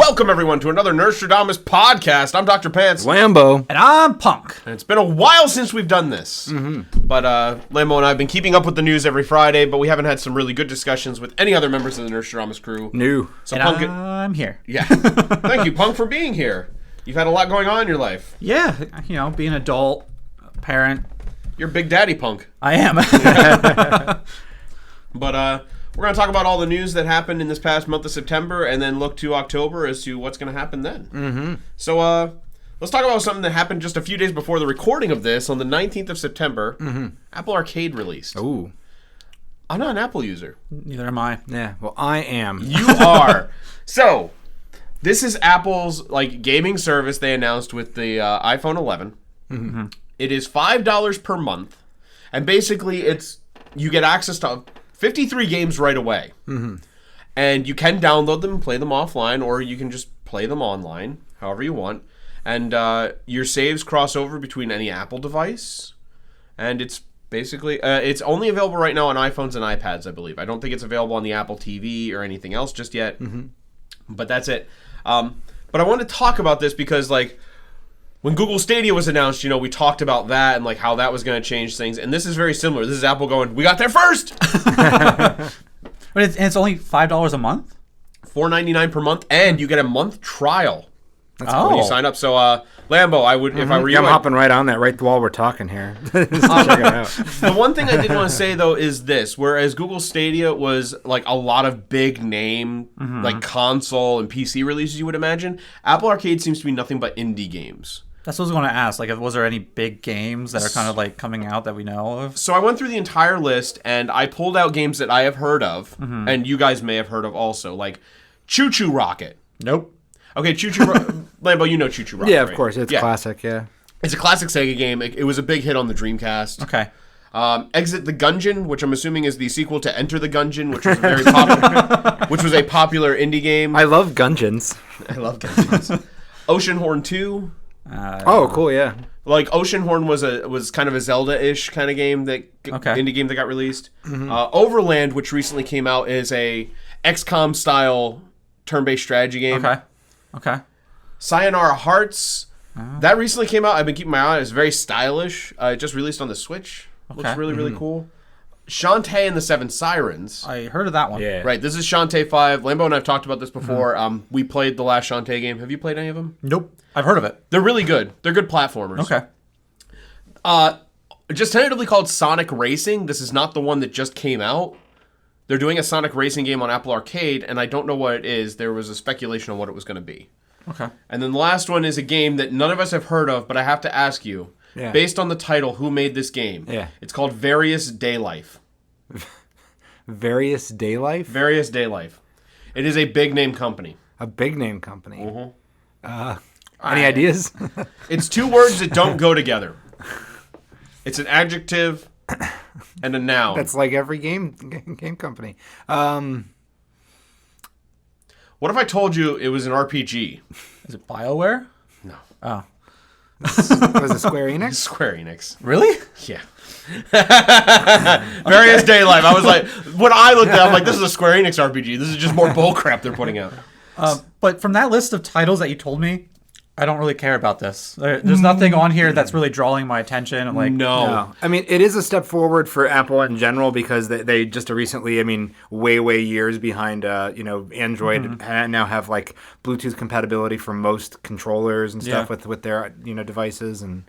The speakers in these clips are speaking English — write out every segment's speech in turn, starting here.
Welcome, everyone, to another Nerdstrodamus podcast. I'm Dr. Pants. Lambo. And I'm Punk. And it's been a while since we've done this. But Lambo and I have been keeping up with the news every Friday, but we haven't had some really good discussions with any other members of the Nerdstrodamus crew. New. So And Punk, I'm here. yeah. Thank you, Punk, for being here. You've had a lot going on in your life. Yeah, you know, being an adult, parent. You're Big Daddy, Punk. I am. But we're going to talk about all the news that happened in this past month of September and then look to October as to what's going to happen then. So let's talk about something that happened just a few days before the recording of this. On the 19th of September, Apple Arcade released. Ooh. I'm not an Apple user. Neither am I. Yeah, well, I am. You are. So, this is Apple's gaming service they announced with the iPhone 11. It is $5 per month, and basically you get access to 53 games right away. And you can download them and play them offline, or you can just play them online, however you want. And your saves cross over between any Apple device, and it's basically it's only available right now on iPhones and iPads, I believe. I don't think it's available on the Apple TV or anything else just yet. But that's it. But I want to talk about this because when Google Stadia was announced, we talked about that and how that was going to change things. And this is very similar. This is Apple going, we got there first. But it's only $5 a month? $4.99 per month, and you get a month trial. That's when you sign up. So, Lambo, I would, if I were you, I'm hopping right on that right while we're talking here. Check it out. The one thing I did want to say, though, is this. Whereas Google Stadia was, a lot of big name, console and PC releases, you would imagine, Apple Arcade seems to be nothing but indie games. That's what I was going to ask. Was there any big games that are kind of coming out that we know of? So I went through the entire list, and I pulled out games that I have heard of, and you guys may have heard of also, like Choo Choo Rocket. Nope. Okay, Choo Choo Lambo, you know Choo Choo Rocket, Yeah, of right? course. It's classic, yeah. It's a classic Sega game. It was a big hit on the Dreamcast. Okay. Exit the Gungeon, which I'm assuming is the sequel to Enter the Gungeon, which was very popular, which was a popular indie game. I love Gungeons. I love Gungeons. Oceanhorn 2. Oh, cool, yeah. Oceanhorn was kind of a Zelda-ish kind of game indie game that got released. Overland, which recently came out, is a XCOM style turn-based strategy game. Okay. Sayonara Hearts, that recently came out. I've been keeping my eye on it. It's very stylish. It just released on the Switch. Looks really, really cool. Shantae and the Seven Sirens. I heard of that one. Yeah. Right, this is Shantae 5. Lambo and I have talked about this before. We played the last Shantae game. Have you played any of them? Nope. I've heard of it. They're really good. They're good platformers. Okay. Just tentatively called Sonic Racing. This is not the one that just came out. They're doing a Sonic Racing game on Apple Arcade, and I don't know what it is. There was a speculation on what it was going to be. Okay. And then the last one is a game that none of us have heard of, but I have to ask you, based on the title, who made this game? Yeah. It's called Various Day Life. Various Day Life? Various Day Life. It is a big name company. A big name company. Any ideas? It's two words that don't go together. It's an adjective and a noun. That's like every game company. What if I told you it was an RPG? Is it BioWare? No. Oh. Was it Square Enix? Square Enix. Really? Yeah. Various Day Life. I was like, when I looked at it, I'm like, this is a Square Enix RPG. This is just more bullcrap they're putting out. But from that list of titles that you told me, I don't really care about this. There's nothing on here that's really drawing my attention. I'm like, no. I mean, it is a step forward for Apple in general because they just recently, way years behind, Android now have Bluetooth compatibility for most controllers and stuff with their, devices. And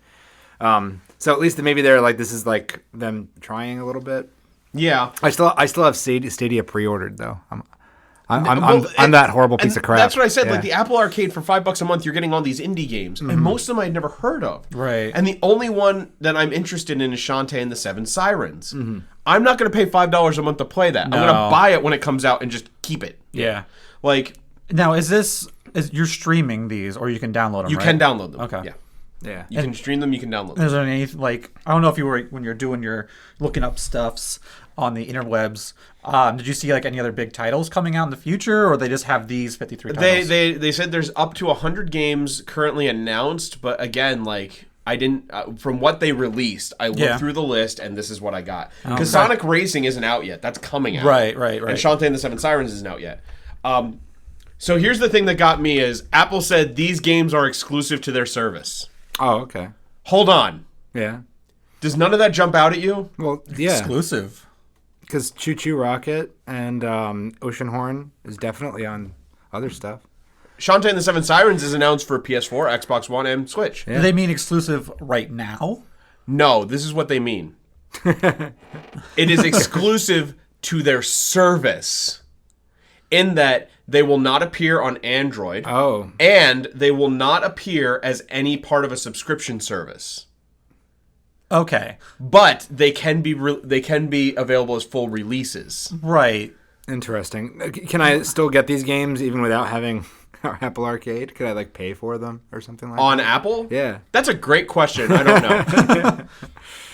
so at least maybe they're this is them trying a little bit. Yeah. I still have Stadia pre-ordered though. I'm that horrible piece of crap. That's what I said. The Apple Arcade for $5 a month, you're getting all these indie games, and most of them I'd never heard of. Right. And the only one that I'm interested in is Shantae and the Seven Sirens. I'm not going to pay $5 a month to play that. No. I'm going to buy it when it comes out and just keep it. Yeah. Now, you're streaming these, or you can download them? You can download them. Okay. Yeah. You can stream them. You can download them. Is there any I don't know if you were when you're doing your looking up stuffs on the interwebs. Did you see any other big titles coming out in the future, or they just have these 53 titles? They said there's up to 100 games currently announced, but again, I didn't from what they released. I looked through the list, and this is what I got because Sonic Racing isn't out yet. That's coming out. Right. And Shantae and the Seven Sirens isn't out yet. So here's the thing that got me is Apple said these games are exclusive to their service. Oh, okay. Hold on. Yeah. Does none of that jump out at you? Well, yeah. Exclusive. Because Choo Choo Rocket and Ocean Horn is definitely on other stuff. Shantae and the Seven Sirens is announced for PS4, Xbox One, and Switch. Do they mean exclusive right now? No, this is what they mean. It is exclusive to their service in that they will not appear on Android. Oh. And they will not appear as any part of a subscription service. Okay. But they can be available as full releases. Right. Interesting. Can I still get these games even without having our Apple Arcade? Could I like pay for them or something like On that? Apple? Yeah. That's a great question. I don't know.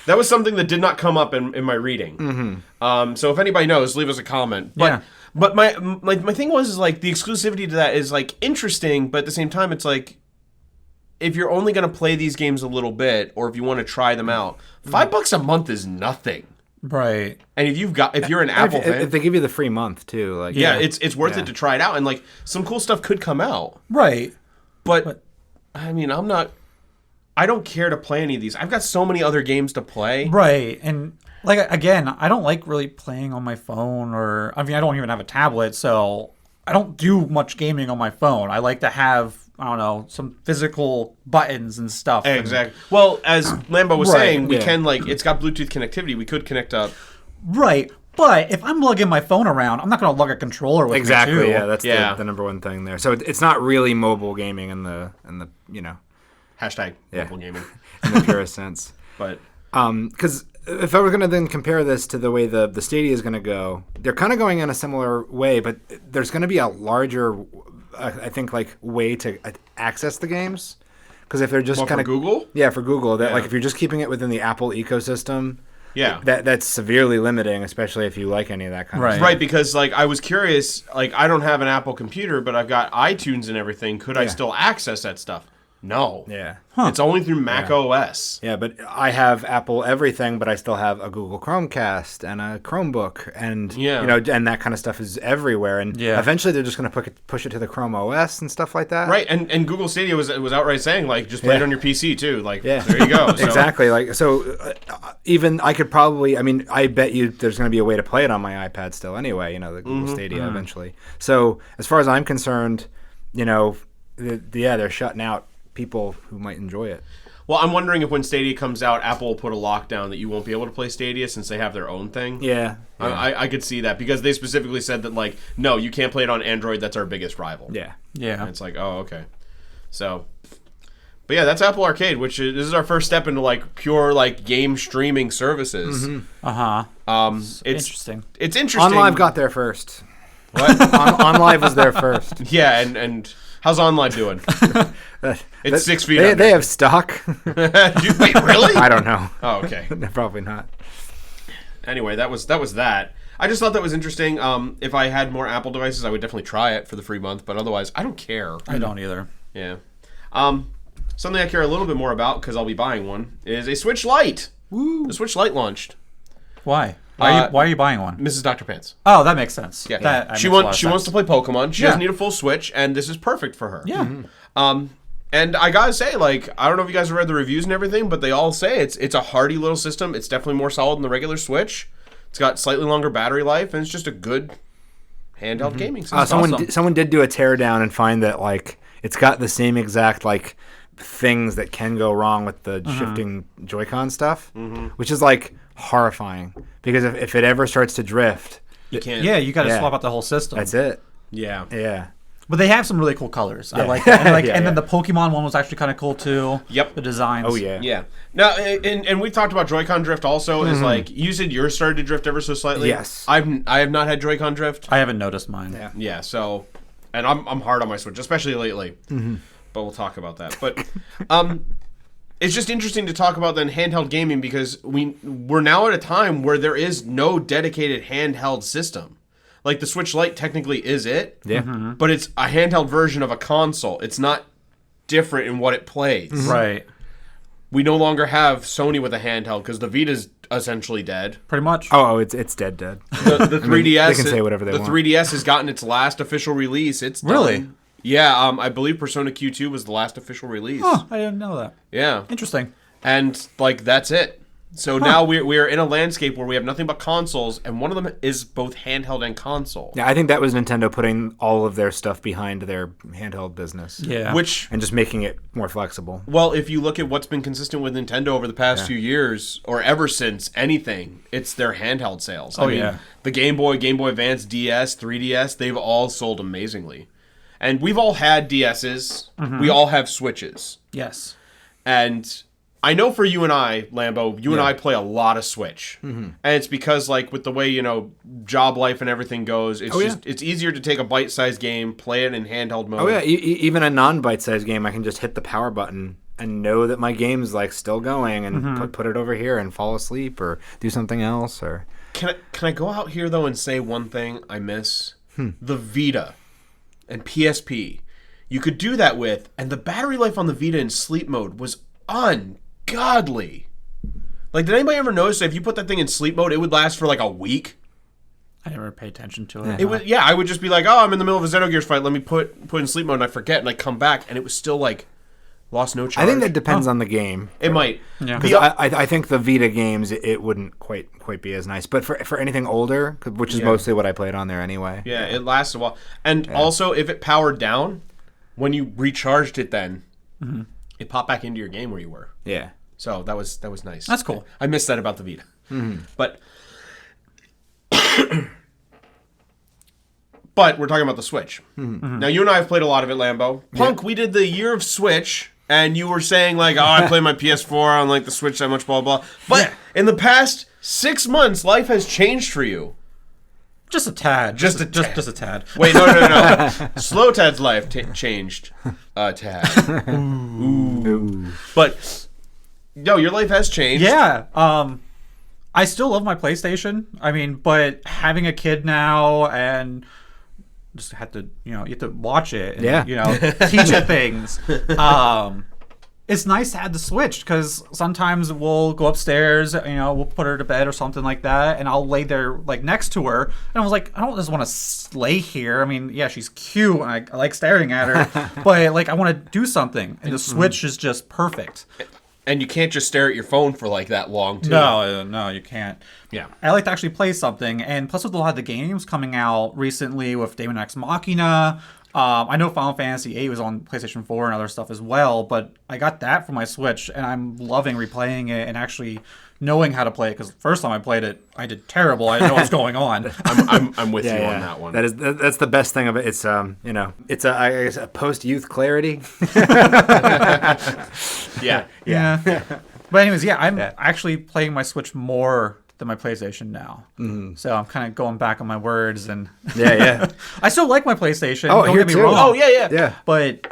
That was something that did not come up in my reading. Mm-hmm. So if anybody knows, leave us a comment. But, Yeah. But my thing was is like the exclusivity to that is like interesting, but at the same time it's like if you're only going to play these games a little bit or if you want to try them out, $5 a month is nothing. Right. And if you're an Apple fan, if they give you the free month too, like yeah, it's worth it to try it out and like some cool stuff could come out. Right. But I mean, I don't care to play any of these. I've got so many other games to play. Right. And like again, I don't like really playing on my phone I don't even have a tablet, so I don't do much gaming on my phone. I like to have, I don't know, some physical buttons and stuff. Exactly. Well, as Lambo was Right, saying, we yeah. can it's got Bluetooth connectivity. We could connect up. Right. But if I'm lugging my phone around, I'm not going to lug a controller with exactly. me too. Yeah, that's the number one thing there. So it's not really mobile gaming in the Hashtag Yeah. mobile gaming. in the purest sense. But Because if I were going to then compare this to the way the Stadia is going to go, they're kind of going in a similar way, but there's going to be a larger, I think, like way to access the games. Because if they're just what, kind for of Google? yeah, for Google, that Yeah. like if you're just keeping it within the Apple ecosystem, Yeah. that's severely limiting, especially if you like any of that kind of Right. stuff. Right, because like I was curious, like I don't have an Apple computer, but I've got iTunes and everything. Could I Yeah. still access that stuff? No. Yeah. It's only through Mac OS. Yeah, but I have Apple everything, but I still have a Google Chromecast and a Chromebook, and and that kind of stuff is everywhere. And eventually, they're just going to push it to the Chrome OS and stuff like that. Right, and Google Stadia was outright saying like just play it on your PC too. Like Yeah. there you go. So, Exactly. Like so, even I could probably. I mean, I bet you there's going to be a way to play it on my iPad still. Anyway, the Google Stadia eventually. So as far as I'm concerned, they're shutting out people who might enjoy it. Well, I'm wondering if when Stadia comes out, Apple will put a lockdown that you won't be able to play Stadia since they have their own thing. Yeah. I could see that because they specifically said that like, no, you can't play it on Android. That's our biggest rival. Yeah. Yeah. And it's like, oh, okay. So, but yeah, that's Apple Arcade, which this is our first step into like pure like game streaming services. Uh-huh. It's Interesting. It's interesting. OnLive got there first. What? OnLive was there first. Yeah, and how's OnLive doing? It's 6 feet. They have stock. Wait, really? I don't know. Oh, okay. Probably not. Anyway, that was that. I just thought that was interesting. If I had more Apple devices, I would definitely try it for the free month. But otherwise, I don't care. I don't either. Yeah. Something I care a little bit more about because I'll be buying one is a Switch Lite. Woo. The Switch Lite launched. Why? Why are you buying one? Mrs. Dr. Pants. Oh, that makes sense. Yeah. That She makes a lot of wants sense. to play Pokemon. She doesn't need a full Switch, and this is perfect for her. Yeah. And I gotta say, like, I don't know if you guys have read the reviews and everything, but they all say it's a hardy little system. It's definitely more solid than the regular Switch. It's got slightly longer battery life, and it's just a good handheld gaming system. Someone did do a teardown and find that like it's got the same exact like things that can go wrong with the shifting Joy-Con stuff, which is like horrifying because if it ever starts to drift, You can't. Yeah, you got to Yeah. swap out the whole system. that's it. Yeah. Yeah. But they have some really cool colors. I like that. And, Yeah, and then yeah. the Pokemon one was actually kind of cool too. Yep. The designs. Oh yeah. Yeah. Now, and we've talked about Joy-Con drift also. Is like you said, yours started to drift ever so slightly. Yes. I have not had Joy-Con drift. I haven't noticed mine. Yeah. Yeah. So, and I'm hard on my Switch, especially lately. But we'll talk about that. But it's just interesting to talk about then handheld gaming because we're now at a time where there is no dedicated handheld system. Like the Switch Lite technically is it. Yeah. But it's a handheld version of a console. It's not different in what it plays. Right. We no longer have Sony with a handheld because the Vita's essentially dead. Pretty much. Oh, it's dead. The 3DS. they can say whatever they the want. 3DS has gotten its last official release. It's done. Really? Yeah. I believe Persona Q2 was the last official release. Oh, I didn't know that. Yeah. Interesting. And like that's it. So now we're in a landscape where we have nothing but consoles, and one of them is both handheld and console. Yeah, I think that was Nintendo putting all of their stuff behind their handheld business. Yeah. And just making it more flexible. Well, if you look at what's been consistent with Nintendo over the past few years, or ever since anything, it's their handheld sales. I mean, the Game Boy, Game Boy Advance, DS, 3DS, they've all sold amazingly. And we've all had DSs. Mm-hmm. We all have Switches. Yes. And I know for you and I, Lambo, and I play a lot of Switch. Mm-hmm. And it's because, like, with the way, job life and everything goes, it's it's easier to take a bite-sized game, play it in handheld mode. Oh, yeah. Even a non-bite-sized game, I can just hit the power button and know that my game's, like, still going and put it over here and fall asleep or do something else. Or Can I go out here, though, and say one thing I miss? The Vita and PSP. You could do that with, and the battery life on the Vita in sleep mode was ungodly. Like, did anybody ever notice that if you put that thing in sleep mode, it would last for like a week? I never paid attention to it. It was, I would just be like, oh, I'm in the middle of a Xenogears fight. Let me put in sleep mode, and I forget, and I come back, and it was still like lost no charge. I think that depends on the game. It might. Yeah. Because I think the Vita games, it wouldn't quite be as nice. But for anything older, which is mostly what I played on there anyway. Yeah, it lasts a while. And also, if it powered down, when you recharged it then, it popped back into your game where you were. Yeah. So that was nice. That's cool. I missed that about the Vita. But we're talking about the Switch. Now, you and I have played a lot of it, Lambo. Punk, we did the year of Switch, and you were saying, like, oh, I play my PS4 on, like, the Switch that much, blah, blah. But in the past 6 months, life has changed for you. Just a tad. Just a tad. Wait, no. Slow Tad's life changed a tad. Ooh. But, no, your life has changed. Yeah. I still love my PlayStation. I mean, but having a kid now and just had to, you have to watch it and, teach it things. It's nice to have the Switch because sometimes we'll go upstairs, we'll put her to bed or something like that, and I'll lay there like next to her, and I was like, I don't just want to lay here. I mean, yeah, she's cute, and I like staring at her, but like I want to do something, and the Switch is just perfect. And you can't just stare at your phone for like that long, too. No, you can't. Yeah. I like to actually play something, and plus with a lot of the games coming out recently with Daemon X Machina. I know Final Fantasy VIII was on PlayStation 4 and other stuff as well, but I got that for my Switch, and I'm loving replaying it and actually knowing how to play it, because the first time I played it, I did terrible. I didn't know what was going on. I'm with you on that one. That's the best thing of it. It's it's a post-youth clarity. Yeah. But anyways, I'm actually playing my Switch more than my PlayStation now. So I'm kind of going back on my words, and I still like my PlayStation. Oh, don't get me wrong. Oh, yeah. But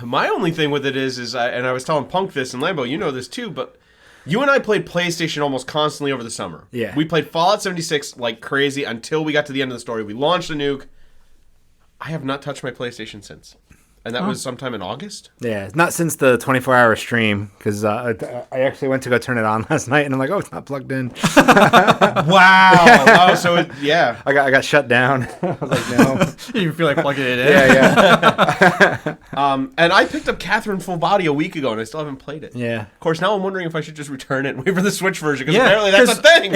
my only thing with it is and I was telling Punk this and Lambo, you know this too, but you and I played PlayStation almost constantly over the summer. Yeah. We played Fallout 76 like crazy until we got to the end of the story. We launched a nuke. I have not touched my PlayStation since. And that was sometime in August? Yeah, not since the 24-hour stream, because I actually went to go turn it on last night, and I'm like, oh, it's not plugged in. Wow. I got shut down. I was like, no. you didn't even feel like plugging it in. Yeah. And I picked up Catherine Full Body a week ago, and I still haven't played it. Yeah. Of course, now I'm wondering if I should just return it and wait for the Switch version, because apparently that's a thing.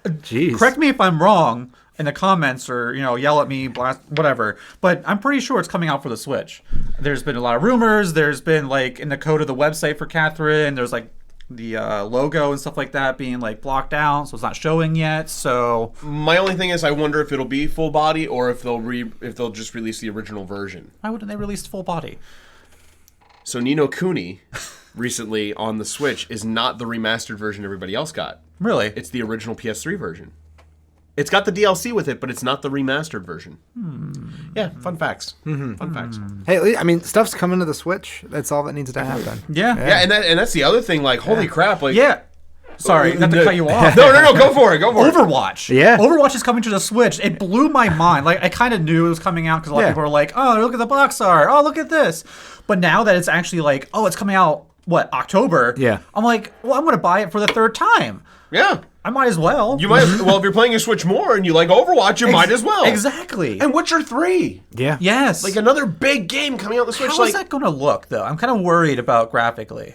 Jeez. Correct me if I'm wrong in the comments, or yell at me, blast, whatever, but I'm pretty sure it's coming out for the Switch. There's been a lot of rumors. There's been like in the code of the website for Catherine, there's like the logo and stuff like that being like blocked out, so it's not showing yet. So my only thing is, I wonder if it'll be full body or if they'll just release the original version. Why wouldn't they release full body? So Ni no Kuni recently on the Switch is not the remastered version everybody else got. Really? It's the original PS3 version. It's got the DLC with it, but it's not the remastered version. Yeah, fun facts. Fun facts. Hey, I mean, stuff's coming to the Switch. That's all that needs to happen. Yeah. Yeah, and that's the other thing. Like, holy crap! Like, Yeah. Sorry, not to cut you off. No, go for it. Overwatch. Yeah. Overwatch is coming to the Switch. It blew my mind. Like, I kind of knew it was coming out because a lot of people were like, oh, look at the box art. Oh, look at this. But now that it's actually like, oh, it's coming out October. Yeah. I'm like, well, I'm going to buy it for the third time. Yeah. I might as well. You might well if you're playing your Switch more and you like Overwatch, you might as well. Exactly. And Witcher 3. Yeah. Yes. Like another big game coming out on the Switch. How is that going to look, though? I'm kind of worried about graphically.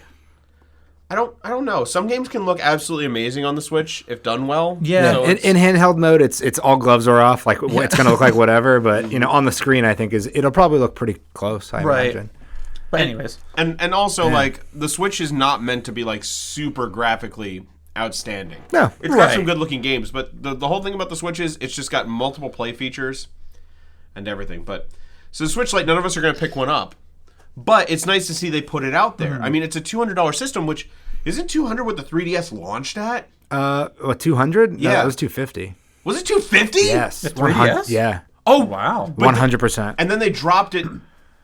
I don't know. Some games can look absolutely amazing on the Switch if done well. Yeah. So In handheld mode, it's all gloves are off. Like it's gonna look like whatever, but on the screen, I think it'll probably look pretty close. I imagine. But anyways, and also like the Switch is not meant to be like super graphically outstanding. No. It's got some good looking games, but the whole thing about the Switch is it's just got multiple play features and everything. But so the Switch Lite, none of us are gonna pick one up. But it's nice to see they put it out there. I mean, it's a $200 system, which isn't $200 what the 3DS launched at? What 200? Yeah. No, it was 250. Was it $250? Yes. The 3DS? Yeah. Oh wow. 100%. And then they dropped it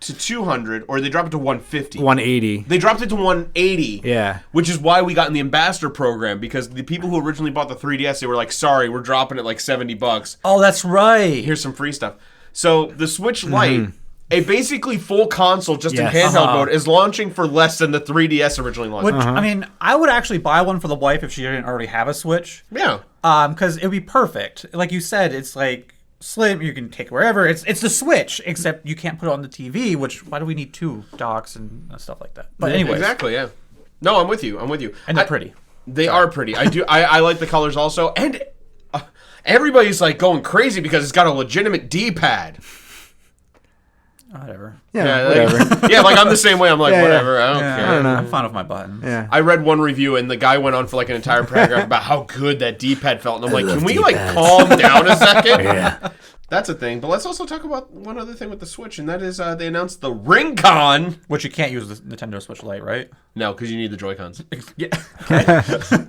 to 200, or they dropped it to 150. 180. They dropped it to 180. Yeah. Which is why we got in the ambassador program, because the people who originally bought the 3DS, they were like, "Sorry, we're dropping it like $70. Oh, that's right. Here's some free stuff." So the Switch Lite. A basically full console just Yes. in handheld mode is launching for less than the 3DS originally launched. Which I mean, I would actually buy one for the wife if she didn't already have a Switch. Yeah. Because it would be perfect. Like you said, it's like slim. You can take it wherever. It's the Switch, except you can't put it on the TV. Which why do we need two docks and stuff like that? But anyways, Exactly, yeah. No, I'm with you. and they're pretty. They are pretty. I like the colors also. And everybody's like going crazy because it's got a legitimate D-pad. Whatever. Yeah, like, whatever. yeah, like I'm the same way. I'm like, Yeah, whatever. I don't Yeah, care. I don't know. I'm fine with my buttons. Yeah. I read one review and the guy went on for like an entire paragraph about how good that D-pad felt, and I'm like, love can we like D-pads. calm down a second? Yeah. That's a thing. But let's also talk about one other thing with the Switch, and that is they announced the Ring-Con. Which you can't use the Nintendo Switch Lite, right? No, because you need the Joy-Cons. Yeah.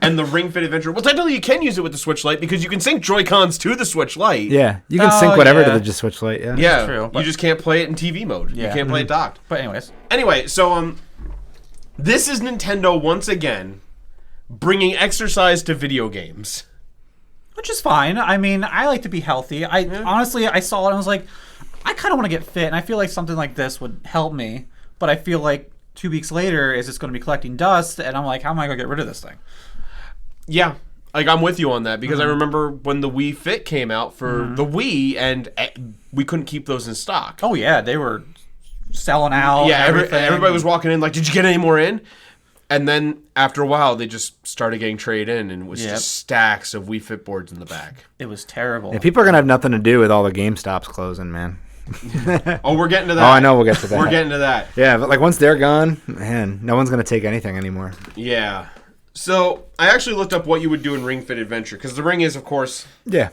And the Ring Fit Adventure. Well, technically you can use it with the Switch Lite because you can sync Joy-Cons to the Switch Lite. Yeah. You can Oh, sync whatever yeah. to the Switch Lite. Yeah. Yeah, true, you but- just can't play it in TV mode. You Yeah. can't play it docked. But anyways, Anyway, so this is Nintendo once again bringing exercise to video games. which is fine. I mean, I like to be healthy. Honestly, I saw it and I was like, I kind of want to get fit, and I feel like something like this would help me. But I feel like 2 weeks later, is it's going to be collecting dust, and I'm like, how am I going to get rid of this thing? Yeah, like I'm with you on that because I remember when the Wii Fit came out for the Wii, and we couldn't keep those in stock. Oh yeah, they were selling out. Yeah, and everything. everybody was walking in like, did you get any more in? And then after a while, they just started getting traded in, and it was just stacks of Wii Fit boards in the back. It was terrible. Yeah, people are gonna have nothing to do with all the GameStops closing, man. Oh, we're getting to that. Oh, I know we'll get to that. We're getting to that. Yeah, but like once they're gone, man, no one's gonna take anything anymore. Yeah. So I actually looked up what you would do in Ring Fit Adventure because the ring is, of course, Yeah.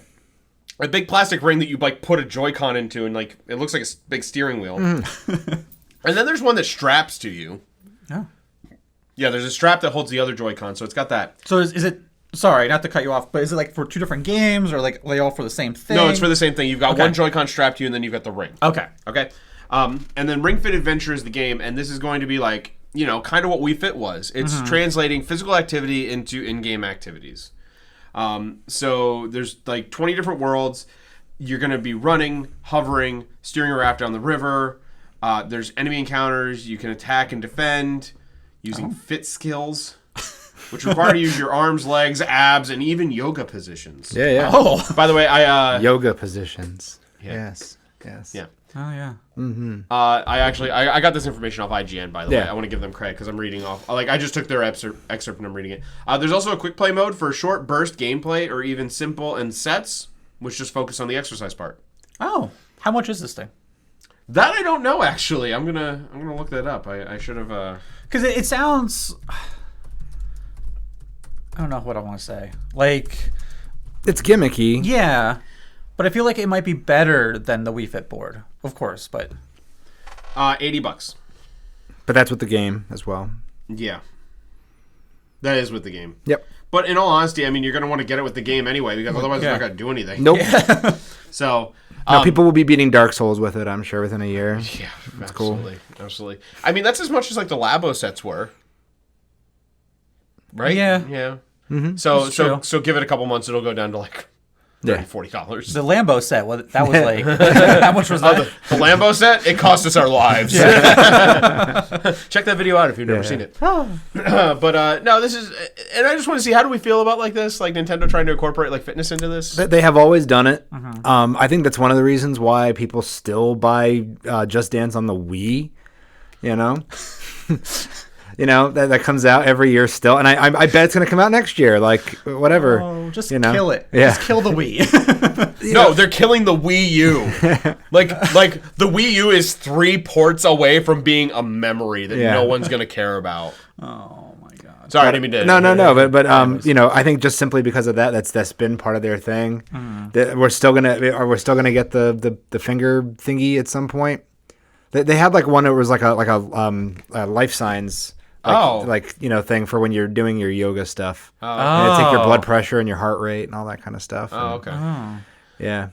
a big plastic ring that you like put a Joy-Con into, and like it looks like a big steering wheel. And then there's one that straps to you. Yeah. Yeah, there's a strap that holds the other Joy-Con, so it's got that. So is it? Sorry, not to cut you off, but is it like for two different games, or like they all for the same thing? No, it's for the same thing. You've got Okay. one Joy-Con strapped to you, and then you've got the ring. Okay. Okay. And then Ring Fit Adventure is the game, and this is going to be like, you know, kind of what Wii Fit was. It's translating physical activity into in-game activities. So there's like 20 different worlds. You're going to be running, hovering, steering a raft down the river. There's enemy encounters. You can attack and defend using fit skills, which require you to use your arms, legs, abs, and even yoga positions. Yeah, yeah. Oh. By the way, Yoga positions. Yeah. Yes. Yes. Yeah. Oh yeah. I got this information off IGN, by the way. Yeah. I want to give them credit because I'm reading off. Like, I just took their excerpt and I'm reading it. There's also a quick play mode for short burst gameplay or even simple and sets, which just focus on the exercise part. Oh, how much is this thing? That I don't know, actually. I'm gonna look that up. I should have. Because it sounds. I don't know what I want to say. Like, It's gimmicky. yeah, but I feel like it might be better than the Wii Fit board, of course. But $80. But that's with the game as well. Yeah. That is with the game. Yep. But in all honesty, I mean, you're gonna want to get it with the game anyway because otherwise it's not gonna do anything. Nope. So. No, people will be beating Dark Souls with it, I'm sure, within a year. Yeah, That's cool. Absolutely. I mean, that's as much as like the Labo sets were. Right? Yeah. Yeah. Mm-hmm. So That's true. so give it a couple months, it'll go down to like $30-$40. The Lambo set, that was like, how much was that? The Lambo set, it cost us our lives. Check that video out if you've never seen it. But no, this is, and I just want to see, how do we feel about like this? Like Nintendo trying to incorporate like fitness into this? They have always done it. I think that's one of the reasons why people still buy Just Dance on the Wii. You know, that comes out every year still, and I bet it's gonna come out next year. Like whatever. Oh, just kill it. Yeah. Just kill the Wii. No, they're killing the Wii U. like the Wii U is 3 ports away from being a memory that no one's gonna care about. Oh my god. Sorry, I didn't mean to. No. But I think just simply because of that, that's been part of their thing. That we're still gonna get the finger thingy at some point. They had like one that was like a life signs thing for when you're doing your yoga stuff. And it take your blood pressure and your heart rate and all that kind of stuff. Yeah.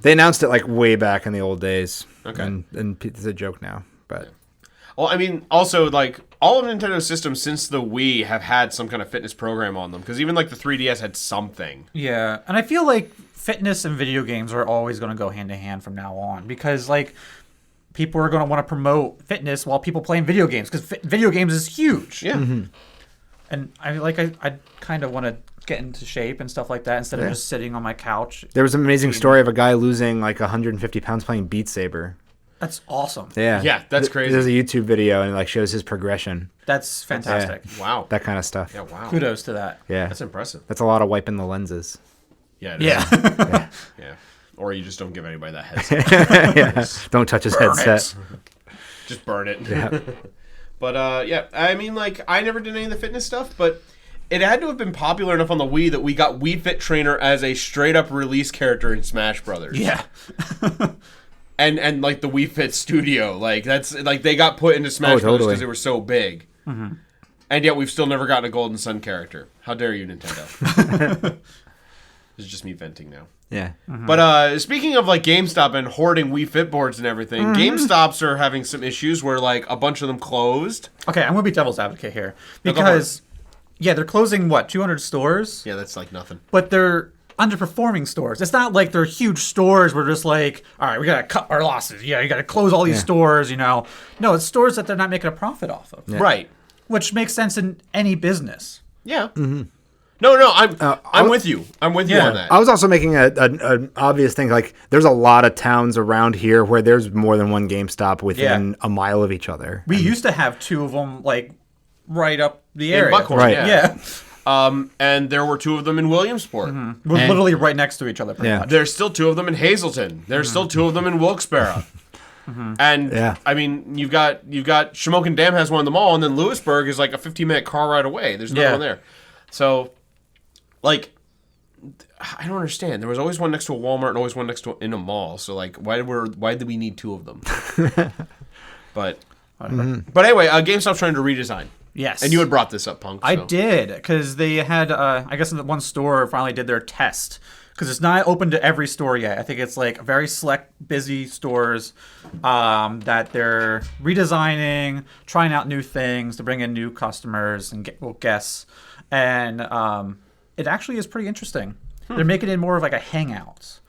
They announced it like way back in the old days. Okay. And it's a joke now, but. Well, I mean, also like all of Nintendo's systems since the Wii have had some kind of fitness program on them, because even like the 3DS had something. Yeah, and I feel like fitness and video games are always going to go hand in hand from now on, because like. People are going to want to promote fitness while people playing video games, because video games is huge. Yeah. And I kind of want to get into shape and stuff like that instead of just sitting on my couch. There was an amazing story of a guy losing like 150 pounds playing Beat Saber. That's awesome. Yeah. Yeah, that's crazy. There's a YouTube video and it like shows his progression. That's fantastic. Yeah. Wow. That kind of stuff. Yeah, wow. Kudos to that. Yeah. That's impressive. That's a lot of wiping the lenses. Yeah. Yeah. Yeah. Or you just don't give anybody that headset. Don't touch his headset. Just burn it. Yeah. But I mean, like, I never did any of the fitness stuff, but it had to have been popular enough on the Wii that we got Wii Fit Trainer as a straight up release character in Smash Brothers. Yeah. and like the Wii Fit Studio, like that's like they got put into Smash Brothers because they were so big. And yet we've still never gotten a Golden Sun character. How dare you, Nintendo? This is just me venting now. Yeah. But speaking of like GameStop and hoarding Wii Fit boards and everything, GameStops are having some issues where like a bunch of them closed. Okay, I'm going to be devil's advocate here. Because, they're closing, 200 stores? Yeah, that's like nothing. But they're underperforming stores. It's not like they're huge stores where just like, all right, we got to cut our losses. Yeah, you got to close all these stores, No, it's stores that they're not making a profit off of. Yeah. Right. Which makes sense in any business. Yeah. No, I'm with you. I'm with you on that. I was also making an obvious thing. Like, there's a lot of towns around here where there's more than one GameStop within a mile of each other. We used to have 2 of them, like, right up the area. Buckhorn, right. Yeah. And there were 2 of them in Williamsport. We're literally right next to each other, pretty much. There's still 2 of them in Hazleton. There's still 2 of them in Wilkes-Barre. And I mean, you've got Shamokin Dam has one in the mall, and then Lewisburg is like a 15-minute car ride away. There's another one there. So, like, I don't understand. There was always one next to a Walmart and always one next to in a mall. So, like, why did we need 2 of them? But anyway, GameStop's trying to redesign. Yes. And you had brought this up, Punk. So. I did, because they had, I guess one store finally did their test. Because it's not open to every store yet. I think it's like very select, busy stores that they're redesigning, trying out new things to bring in new customers and guests. And it actually is pretty interesting. They're making it more of like a hangout.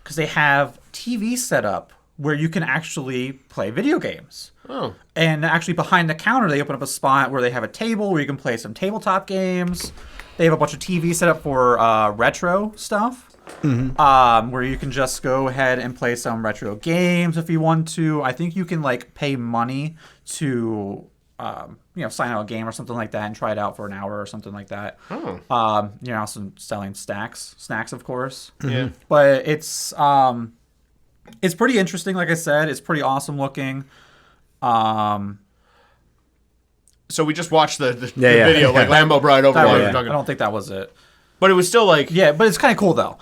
Because they have TV set up where you can actually play video games. Oh. And actually behind the counter, they open up a spot where they have a table where you can play some tabletop games. They have a bunch of TV set up for retro stuff, where you can just go ahead and play some retro games if you want to. I think you can like pay money to, sign out a game or something like that and try it out for an hour or something like that. Oh. Also selling snacks of course. Yeah. But it's pretty interesting. Like I said, it's pretty awesome looking. So we just watched the video, like Lambo brought it over. I don't think that was it. But it was still like... Yeah, but it's kind of cool, though.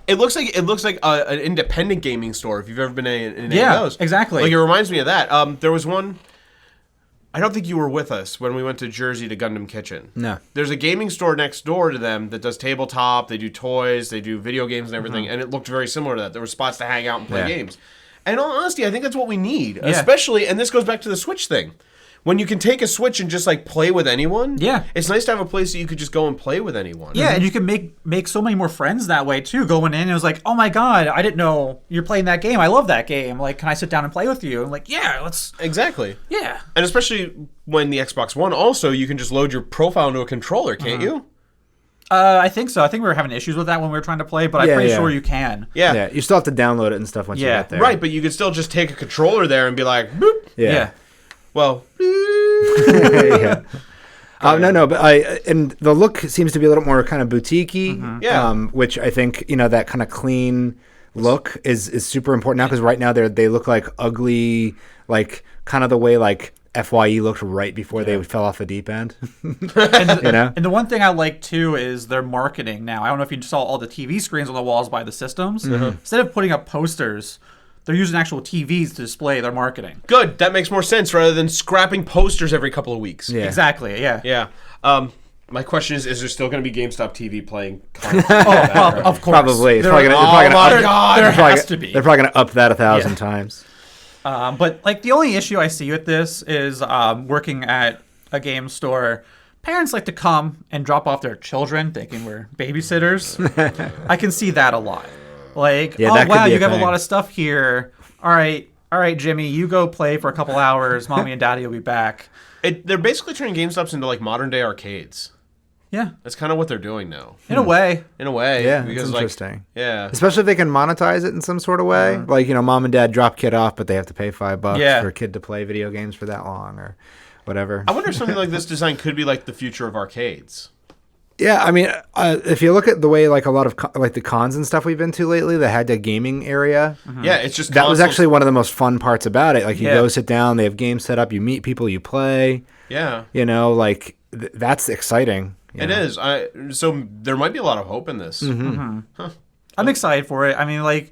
It looks like an independent gaming store, if you've ever been in any of those. Exactly. Like, it reminds me of that. There was one... I don't think you were with us when we went to Jersey to Gundam Kitchen. No. There's a gaming store next door to them that does tabletop, they do toys, they do video games and everything, and it looked very similar to that. There were spots to hang out and play games. And in all honesty, I think that's what we need. Especially, and this goes back to the Switch thing. when you can take a Switch and just like play with anyone. Yeah. It's nice to have a place that you could just go and play with anyone. Yeah, and you can make so many more friends that way too. Going in, it was like, oh my god, I didn't know you're playing that game. I love that game. Like, can I sit down and play with you? I'm like, yeah, let's. Exactly. Yeah. And especially when the Xbox One, also you can just load your profile into a controller, can't you? I think so. I think we were having issues with that when we were trying to play, but I'm pretty sure you can. Yeah. You still have to download it and stuff once you get there. Right, but you could still just take a controller there and be like, boop. Yeah. Well. Yeah. No, but and the look seems to be a little more kind of boutique-y, which I think, that kind of clean look is super important now, because right now they look like ugly, like kind of the way like FYE looked right before they fell off the deep end. And the one thing I like too is their marketing now. I don't know if you saw all the TV screens on the walls by the systems. Instead of putting up posters, they're using actual TVs to display their marketing. Good. That makes more sense rather than scrapping posters every couple of weeks. Yeah. Exactly. Yeah. Yeah. My question is there still going to be GameStop TV playing content? Well, of course. Probably. It's There probably gonna, God. There has to be. They're probably going to up that 1,000 times. But like the only issue I see with this is working at a game store. Parents like to come and drop off their children thinking we're babysitters. I can see that a lot. Like, Yeah, oh that could wow, be a you have a thing. lot of stuff here. All right, Jimmy, you go play for a couple hours. Mommy and Daddy will be back. They're basically turning GameStops into like modern day arcades. Yeah, That's kind of what they're doing now. in a way. In a way. Yeah, because it's interesting. Yeah. Especially if they can monetize it in some sort of way. Like, mom and dad drop kid off, but they have to pay $5 Yeah. for a kid to play video games for that long or whatever. I wonder if something like this design could be like the future of arcades. Yeah, I mean, if you look at the way like a lot of like the cons and stuff we've been to lately, that had the gaming area. Yeah, it's just That was consoles- actually one of the most fun parts about it. Like you Yeah. go sit down, they have games set up, you meet people, you play. Yeah. Like that's exciting. It is. So there might be a lot of hope in this. I'm excited for it. I mean, like,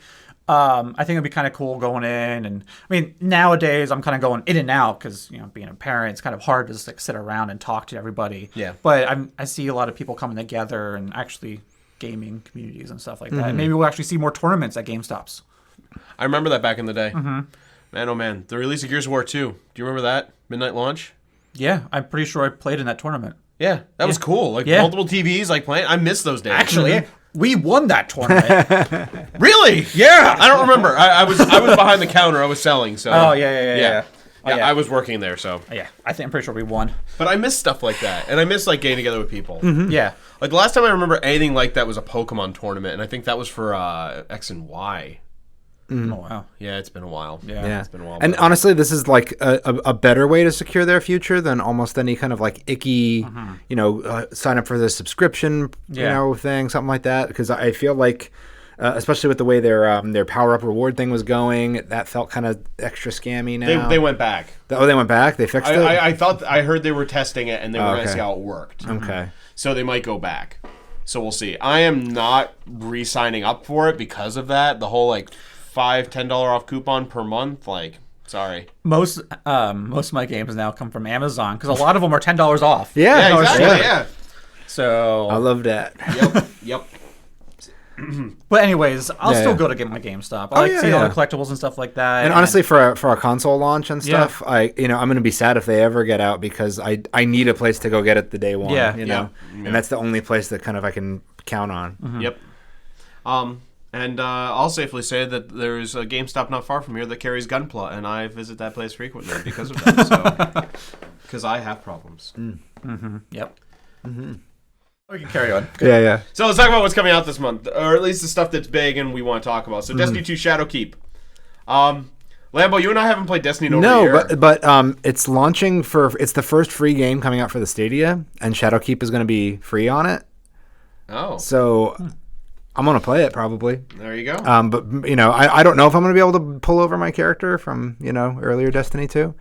I think it'd be kind of cool going in, and I mean, nowadays I'm kind of going in and out because being a parent, it's kind of hard to just like sit around and talk to everybody. Yeah. But I see a lot of people coming together and actually gaming communities and stuff like that. Maybe we'll actually see more tournaments at GameStops. I remember that back in the day. Man, oh man. The release of Gears of War 2. Do you remember that? Midnight launch? Yeah, I'm pretty sure I played in that tournament. Yeah, that was cool. Like multiple TVs, like playing. I miss those days. Actually, we won that tournament. Really? Yeah. I don't remember. I was behind the counter. I was selling. So. Oh yeah. Oh, Yeah, I was working there. So. Yeah, I'm pretty sure we won. But I miss stuff like that, and I miss like getting together with people. Yeah. Like the last time I remember anything like that was a Pokemon tournament, and I think that was for X and Y. Oh wow. Yeah, it's been a while. Yeah. It's been a while. And honestly, this is like a better way to secure their future than almost any kind of like icky, sign up for the subscription, thing, something like that. Because I feel like, especially with the way their power up reward thing was going, that felt kind of extra scammy now. they went back. Oh, they went back. They fixed it. I heard they were testing it and they were going to okay. see how it worked. Okay. So they might go back. So we'll see. I am not re-signing up for it because of that. The whole like $5-10 off coupon per month. Like, sorry. Most of my games now come from Amazon because a lot of them are $10 off. Yeah, Yeah, exactly. Yeah. So I love that. Yep. But anyways, I'll still yeah. go to get my GameStop. I like yeah, seeing all yeah. the collectibles and stuff like that. And honestly, for a console launch and stuff, Yeah. I'm going to be sad if they ever get out because I need a place to go get it the day one. Yeah. Yeah. And that's the only place that kind of I can count on. Yep. And I'll safely say that there's a GameStop not far from here that carries Gunpla, and I visit that place frequently because of that. So, because I have problems. Yep. We can carry on. Yeah. So let's talk about what's coming out this month, or at least the stuff that's big and we want to talk about. So Destiny 2 Shadowkeep. Lambo, you and I haven't played Destiny in over a year. No, but it's launching it's the first free game coming out for the Stadia, and Shadowkeep is going to be free on it. Oh, So I'm going to play it probably. there you go. But I don't know if I'm going to be able to pull over my character from earlier Destiny 2.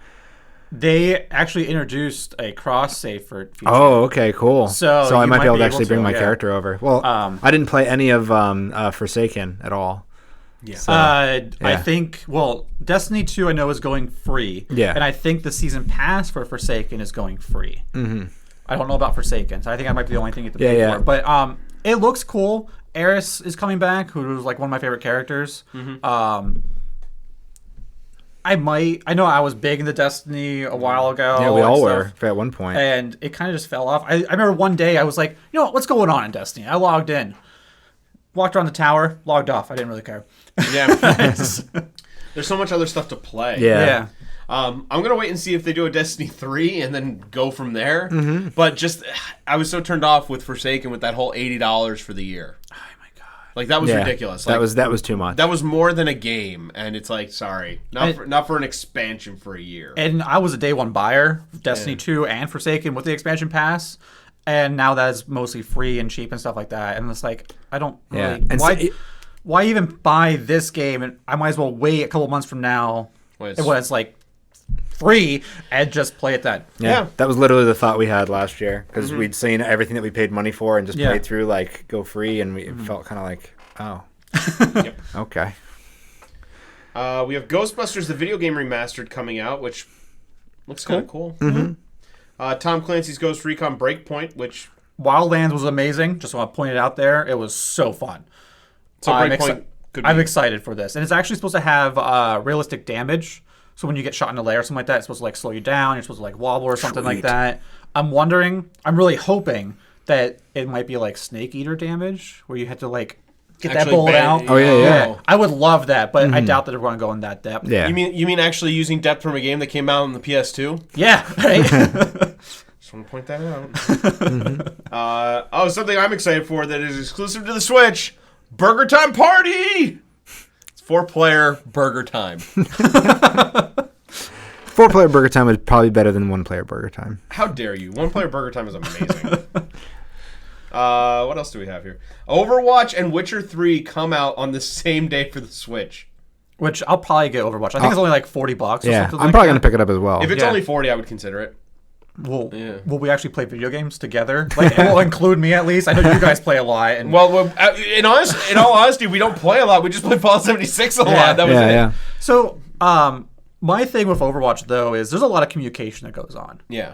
They actually introduced a cross save for feature. Oh, okay, cool. So I you might be able to able actually to, bring my yeah. character over. Well, I didn't play any of Forsaken at all. Yeah. So, I think, Destiny 2 I know is going free. Yeah. And I think the season pass for Forsaken is going free. Mm-hmm. I don't know about Forsaken, so I think that might be the only thing you have to pay Yeah. for. But it looks cool. Eris is coming back, who was like one of my favorite characters. I might. I know I was big into Destiny a while ago. Yeah, we all and stuff, were at one point. and it kind of just fell off. I remember one day I was like, you know what, what's going on in Destiny? I logged in, walked around the tower, logged off. I didn't really care. Yeah. There's so much other stuff to play. Yeah. I'm gonna wait and see if they do a Destiny 3 and then go from there. Mm-hmm. But just, I was so turned off with Forsaken with that whole $80 for the year. Oh my god. Like that was ridiculous. Like, that was too much. that was more than a game, and it's like, sorry, not for an expansion for a year. And I was a day one buyer of Destiny 2 and Forsaken with the expansion pass. And now that is mostly free and cheap and stuff like that. And it's like, I don't really... And why even buy this game? And I might as well wait a couple months from now when it's like free and just play it then. Yeah, that was literally the thought we had last year because Mm-hmm. we'd seen everything that we paid money for and just Yeah. played through like go free, and we felt kind of like, oh, Yep. okay. We have Ghostbusters, the video game remastered, coming out, which looks kind of cool. Tom Clancy's Ghost Recon Breakpoint, which... Wildlands was amazing. Just want to point it out there. It was so fun. So I'm Breakpoint could be... I'm excited for this. And it's actually supposed to have realistic damage. So when you get shot in a lair or something like that, it's supposed to like slow you down. You're supposed to like wobble or something like that. I'm really hoping that it might be like Snake Eater damage, where you have to like get that Actually bullet out. Oh, yeah. I would love that, but I doubt that they're going to go in that depth. Yeah. You mean actually using depth from a game that came out on the PS2? Yeah, right? Just want to point that out. Something I'm excited for that is exclusive to the Switch. Burger Time Party! It's 4-player Burger Time. 4-player Burger Time is probably better than 1-player Burger Time. How dare you? 1-player Burger Time is amazing. What else do we have here? Overwatch and Witcher 3 come out on the same day for the Switch. Which I'll probably get Overwatch. I think it's only like $40 or Yeah, something I'm like probably that. gonna pick it up as well. If it's Yeah. only 40, I would consider it. Will Yeah. we actually play video games together? Like, it will include me at least. I know you guys play a lot. And Well, in all honesty, we don't play a lot. We just play Fallout 76 a lot. Yeah. That was it. yeah. so, my thing with Overwatch though is there's a lot of communication that goes on. Yeah.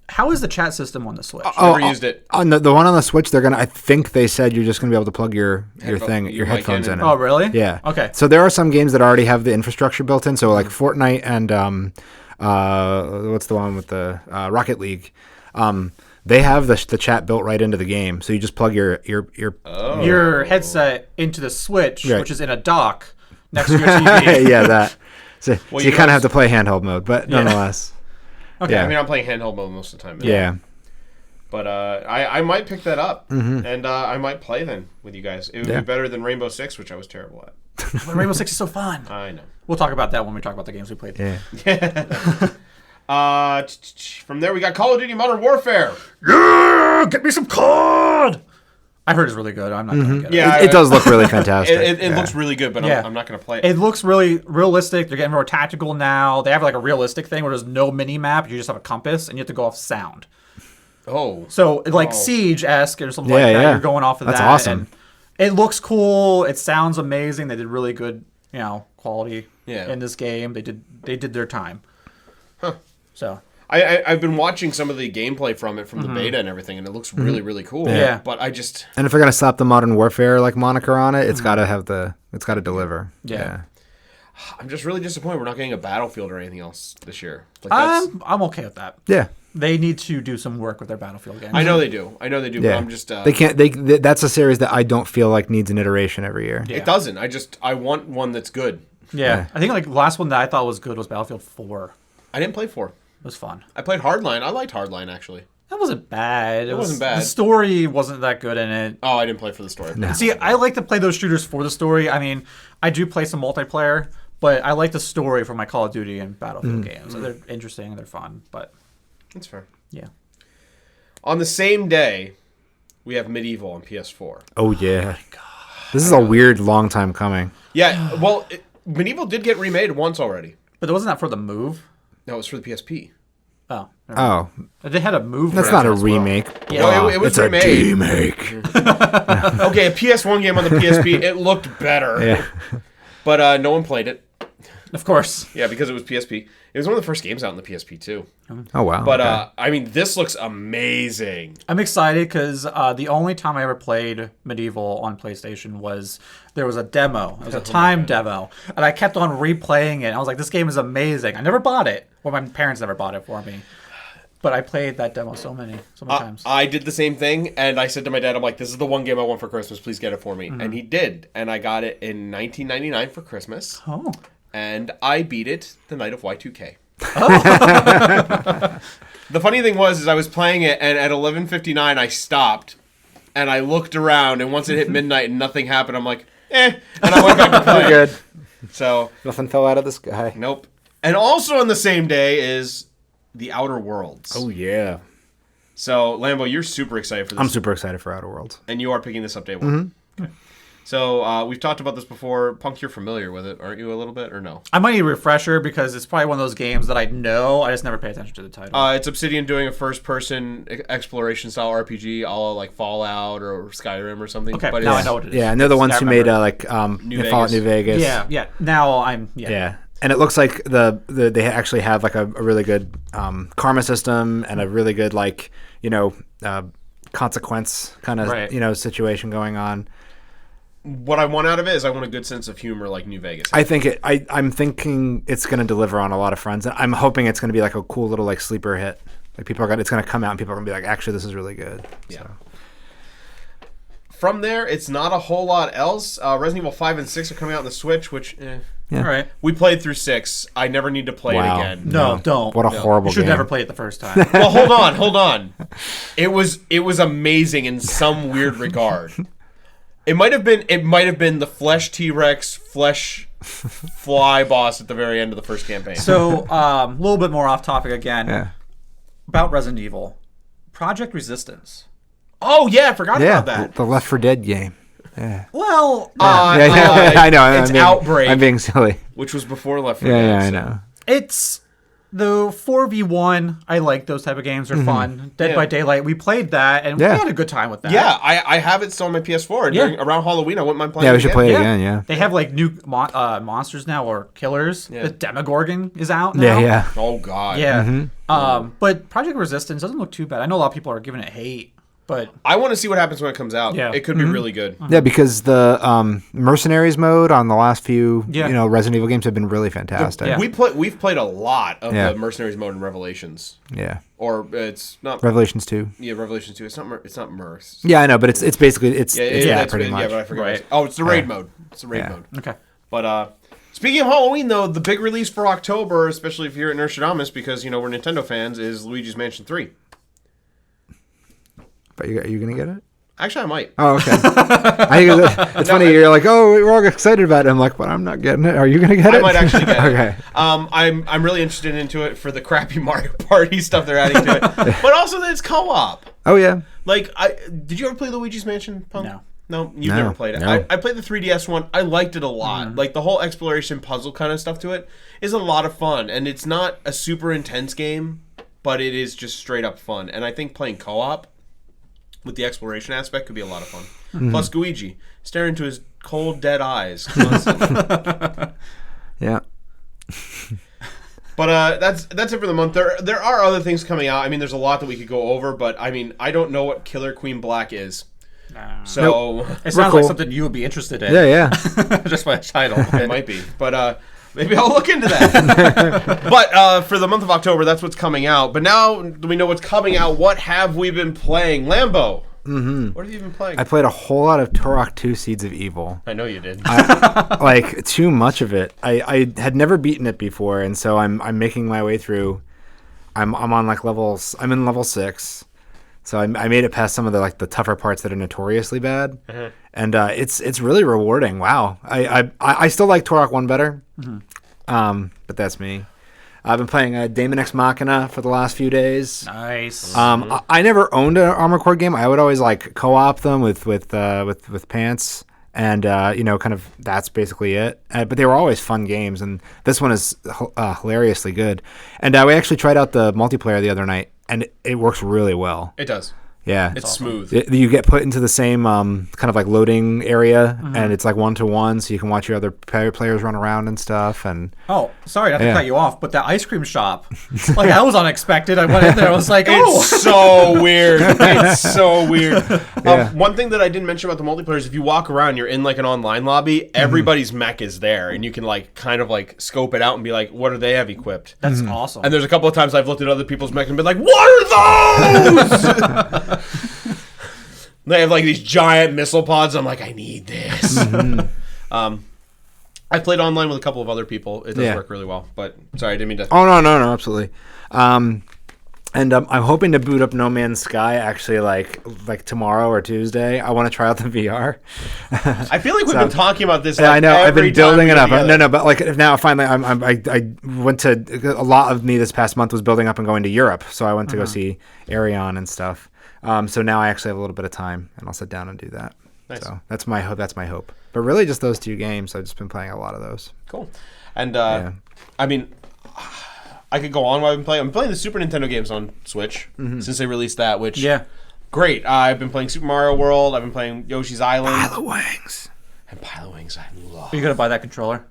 How is the chat system on the Switch? Never used it. On the one on the Switch, they're gonna. I think they said you're just gonna be able to plug your your headphones mic in. in. Oh, really? Yeah. Okay. So there are some games that already have the infrastructure built in. So like Fortnite and what's the one with the Rocket League? They have the chat built right into the game. So you just plug your Your headset into the Switch, Right. which is in a dock next to your TV. yeah, that. So Well, you you kind of guys- have to play handheld mode, but nonetheless. Okay. Yeah. I mean, I'm playing handheld mode most of the time. Yeah. But I might pick that up, and I might play then with you guys. It would Yeah. be better than Rainbow Six, which I was terrible at. But Rainbow Six is so fun. I know. We'll talk about that when we talk about the games we played. Yeah. From there, we got Call of Duty Modern Warfare. Yeah, get me some COD. I heard it's really good. I'm not gonna get it. Yeah, It does look really fantastic. It looks really good, but Yeah. I'm not going to play it. It looks really realistic. They're getting more tactical now. They have like a realistic thing where there's no mini map. You just have a compass and you have to go off sound. Oh. So like Siege-esque or something Yeah, like that. yeah. You're going off of That's that. awesome. And it looks cool. It sounds amazing. They did really good, quality Yeah. in this game. They did their time. Huh. So I've been watching some of the gameplay from it, from the beta and everything, and it looks really, really cool. Yeah. But I just... And if they're gonna slap the Modern Warfare like moniker on it, it's gotta deliver. Yeah. I'm just really disappointed we're not getting a Battlefield or anything else this year. Like that's, I'm okay with that. Yeah. They need to do some work with their Battlefield games. I know they do. But Yeah. I'm just... They can't. That's a series that I don't feel like needs an iteration every year. Yeah. It doesn't. I want one that's good. Yeah. I think like the last one that I thought was good was Battlefield 4. I didn't play 4. It was fun. I played Hardline. I liked Hardline, actually. That wasn't bad. It wasn't bad. The story wasn't that good in it. Oh, I didn't play for the story. No. See, I like to play those shooters for the story. I mean, I do play some multiplayer, but I like the story for my Call of Duty and Battlefield games. They're interesting, they're fun, but That's fair. yeah. On the same day, we have Medieval on PS4. Oh yeah. This is a weird long time coming. Yeah, well, Medieval did get remade once already. But wasn't that for the Move? No, it was for the PSP. Oh. never mind. Oh, They had a Move that's version not a as well. remake. Yeah. No, it was it's remade. a remake. Okay, a PS1 game on the PSP, it looked better. Yeah. But no one played it. Of course. Yeah, because it was PSP. It was one of the first games out on the PSP too. Oh wow. But okay. I mean, this looks amazing. I'm excited because the only time I ever played Medieval on PlayStation was there was a demo. It was a time demo. And I kept on replaying it. I was like, this game is amazing. I never bought it. Well, my parents never bought it for me. But I played that demo so many times. I did the same thing, and I said to my dad, I'm like, this is the one game I want for Christmas. Please get it for me. And he did. And I got it in 1999 for Christmas. Oh. And I beat it the night of Y2K. The funny thing was, I was playing it, and at 11:59 I stopped, and I looked around, and once it hit midnight and nothing happened, I'm like, and I went back to play. Good. So Nothing fell out of the sky. nope. And also on the same day is The Outer Worlds. Oh yeah. So Lambo, you're super excited for this. I'm super excited for Outer Worlds. And you are picking this up day one. Okay. So we've talked about this before. Punk, you're familiar with it, aren't you, a little bit, or no? I might need a refresher because it's probably one of those games that I know. I just never pay attention to the title. It's Obsidian doing a first-person exploration-style RPG, all like Fallout or Skyrim or something. Okay, but now it's- I know what it is. Yeah, and they're the ones I who made remember. Fallout New Vegas. Yeah. Now I'm... Yeah. And it looks like they actually have like a really good karma system and a really good consequence kind of situation going on. What I want out of it is I want a good sense of humor like New Vegas. I'm thinking it's going to deliver on a lot of fronts. I'm hoping it's going to be like a cool little like sleeper hit. Like it's going to come out and people are going to be like, actually, this is really good. Yeah. So. From there, it's not a whole lot else. Resident Evil 5 and 6 are coming out on the Switch, which Yeah. All right. we played through 6. I never need to play it again. No, don't. What a horrible You should game. never play it the first time. Well, hold on. It was amazing in some weird regard. It might have been the Flesh T-Rex Flesh Fly boss at the very end of the first campaign. So, a little bit more off topic again. Yeah. About Resident Evil. Project Resistance. Oh yeah, I forgot about that. The Left 4 Dead game. Yeah. Well, I know. It's I'm being, Outbreak, I'm being silly. which was before Left 4 Yeah, Dead. yeah, I so- know. it's the 4v1. I like those type of games. They're fun. Dead Yeah. by Daylight. We played that, and we Yeah. had a good time with that. Yeah, I have it still on my PS4. And Yeah. around Halloween, I wouldn't mind playing Yeah, it we should again. play it again, yeah. They have like new monsters now, or killers. Yeah. The Demogorgon is out now. Yeah. Oh, God. Yeah. But Project Resistance doesn't look too bad. I know a lot of people are giving it hate, but I want to see what happens when it comes out. Yeah. It could be really good. Yeah, because the Mercenaries mode on the last few Yeah. Resident Evil games have been really fantastic. Yeah. We've played a lot of Yeah. the Mercenaries mode in Revelations. Yeah. Or it's not... Revelations 2. Yeah, Revelations 2. It's not Mercs. Yeah, I know, but it's basically it's that's pretty good. much. Yeah, but I forgot. Right. Oh, it's the raid mode. It's the raid Yeah. mode. okay. But speaking of Halloween, though, the big release for October, especially if you're at Nerdstrodamus, because we're Nintendo fans, is Luigi's Mansion 3. But are you gonna get it? Actually, I might. Oh, okay. It's funny. You're like, oh, we're all excited about it. I'm like, but I'm not getting it. Are you gonna get it? I might actually get it. Okay. I'm really interested into it for the crappy Mario Party stuff they're adding to it, but also that it's co-op. Oh yeah. Like, did you ever play Luigi's Mansion, Punk? No. No, you've No, never played it. no. I played the 3DS one. I liked it a lot. Like, the whole exploration puzzle kind of stuff to it is a lot of fun. And it's not a super intense game, but it is just straight up fun. And I think playing co-op with the exploration aspect could be a lot of fun. Plus, Luigi, stare into his cold, dead eyes constantly. Yeah. But that's it for the month. There are other things coming out. I mean, there's a lot that we could go over, but I mean, I don't know what Killer Queen Black is. So It sounds cool. like something you would be interested in. Yeah, yeah. Just by the title. it might be, but maybe I'll look into that. But for the month of October, that's what's coming out. But now that we know what's coming out, what have we been playing? Lambo, what have you been playing? I played a whole lot of Turok 2 Seeds of Evil. I know you did. Like too much of it. I had never beaten it before, and so I'm making my way through. I'm on like levels. I'm in level 6. So I made it past some of the tougher parts that are notoriously bad, and it's really rewarding. Wow, I still like Turok 1 better, but that's me. I've been playing Daemon X Machina for the last few days. Nice. I never owned an Armored Core game. I would always like co-op them with Pants, and kind of that's basically it. But they were always fun games, and this one is hilariously good. And we actually tried out the multiplayer the other night. And it works really well. It does. Yeah. It's smooth. You get put into the same kind of like loading area, and it's like 1-to-1, so you can watch your other players run around and stuff. And oh, sorry, not to cut you off, but that ice cream shop, like that was unexpected. I went in there, I was like, oh, it's so weird. It's so weird. One thing that I didn't mention about the multiplayer is if you walk around, you're in like an online lobby, everybody's mech is there, and you can like kind of like scope it out and be like, what do they have equipped? that's awesome. And there's a couple of times I've looked at other people's mech and been like, what are those? They have like these giant missile pods. I'm like, I need this. I played online with a couple of other people. It does work really well. But sorry, I didn't mean to. Oh no, absolutely. And I'm hoping to boot up No Man's Sky actually like tomorrow or Tuesday. I want to try out the VR. I feel like we've been talking about this. I know. I've been building it up. Together. No, but like now finally, I went to a lot of me this past month was building up and going to Europe. So I went to go see Arion and stuff. So now I actually have a little bit of time, and I'll sit down and do that. Nice. So that's my hope. That's my hope. But really, just those two games. I've just been playing a lot of those. Cool. And I mean, I could go on while I've been playing. I'm playing the Super Nintendo games on Switch since they released that. Which great. I've been playing Super Mario World. I've been playing Yoshi's Island. Pilot Wings. I love. Are you gonna buy that controller?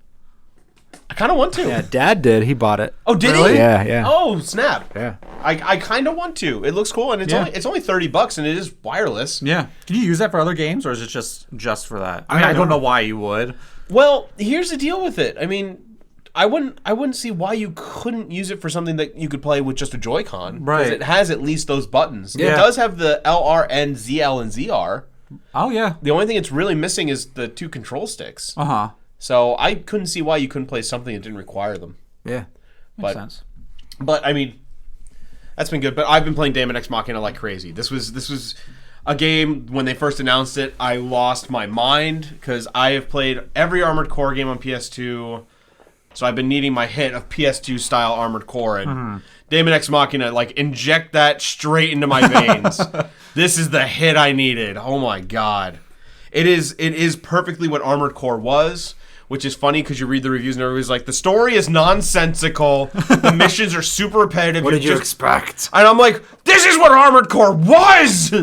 I kind of want to. Yeah, Dad did. He bought it. Oh, did Really? he? Yeah. Oh, snap. Yeah. I kind of want to. It looks cool, and it's only $30, and it is wireless. Yeah. Can you use that for other games, or is it just for that? I mean, I don't know why you would. Well, here's the deal with it. I mean, I wouldn't see why you couldn't use it for something that you could play with just a Joy-Con. Right. Because it has at least those buttons. Yeah. It does have the LR and ZL and ZR. Oh yeah. The only thing it's really missing is the 2 control sticks. Uh-huh. So I couldn't see why you couldn't play something that didn't require them. Yeah. Makes sense. But I mean, that's been good. But I've been playing Daemon X Machina like crazy. This was a game when they first announced it. I lost my mind because I have played every Armored Core game on PS2. So I've been needing my hit of PS2 style Armored Core, and Daemon X Machina, like, inject that straight into my veins. This is the hit I needed. Oh my god, it is perfectly what Armored Core was. Which is funny because you read the reviews and everybody's like, the story is nonsensical. The missions are super repetitive. What did you expect? And I'm like, this is what Armored Core was!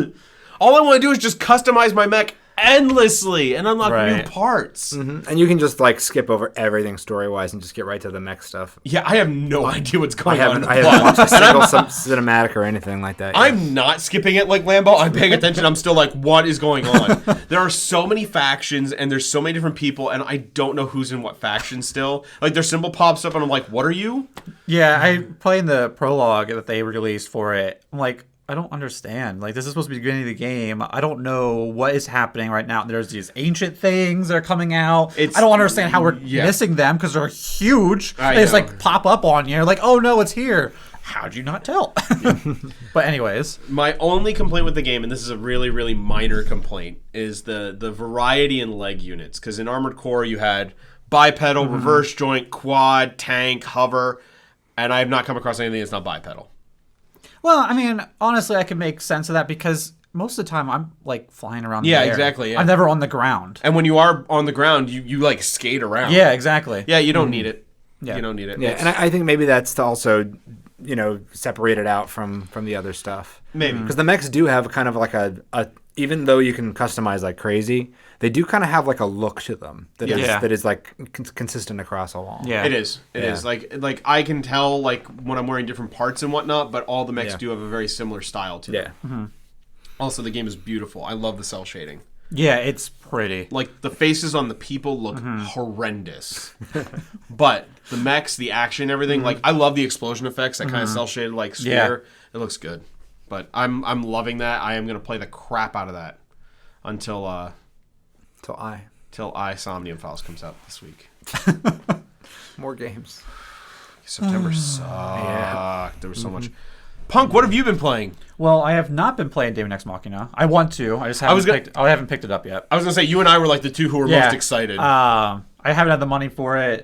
All I want to do is just customize my mech endlessly and unlock new parts. And you can just like skip over everything story-wise and just get right to the mech stuff. Yeah, I have no idea what's going on. I haven't watched a single cinematic or anything like that yet. I'm not skipping it like Lambo. I'm paying attention. I'm still like, what is going on? There are so many factions and there's so many different people and I don't know who's in what faction still. Like their symbol pops up and I'm like, what are you? Yeah, I played the prologue that they released for it. I'm like, I don't understand. Like, this is supposed to be the beginning of the game. I don't know what is happening right now. There's these ancient things that are coming out. I don't understand how we're missing them because they're huge. They just, like, pop up on you. You're like, oh, no, it's here. How'd you not tell? But anyways. My only complaint with the game, and this is a really, really minor complaint, is the variety in leg units. Because in Armored Core, you had bipedal, reverse joint, quad, tank, hover, and I have not come across anything that's not bipedal. Well, I mean, honestly, I can make sense of that because most of the time I'm like flying around the air. Yeah, exactly. Yeah. I'm never on the ground. And when you are on the ground, you like skate around. Yeah, exactly. Yeah, you don't need it. Yeah. You don't need it. Yeah, and I think maybe that's to also, separate it out from the other stuff. Maybe. Because the mechs do have kind of like a even though you can customize like crazy, they do kind of have like a look to them that is like consistent across all. Yeah, it is. It is like I can tell like when I'm wearing different parts and whatnot, but all the mechs do have a very similar style to them. Mm-hmm. Also, the game is beautiful. I love the cell shading. Yeah, it's pretty. Like the faces on the people look horrendous, but the mechs, the action, everything. Like I love the explosion effects. That kind of cell shaded like sphere. It looks good. But I'm loving that. I am gonna play the crap out of that until Somnium Files comes out this week. More games. September sucked. Yeah. There was so much. Punk, what have you been playing? Well, I have not been playing Daemon X Machina. I want to. I just haven't picked it up yet. I was gonna say you and I were like the two who were most excited. I haven't had the money for it.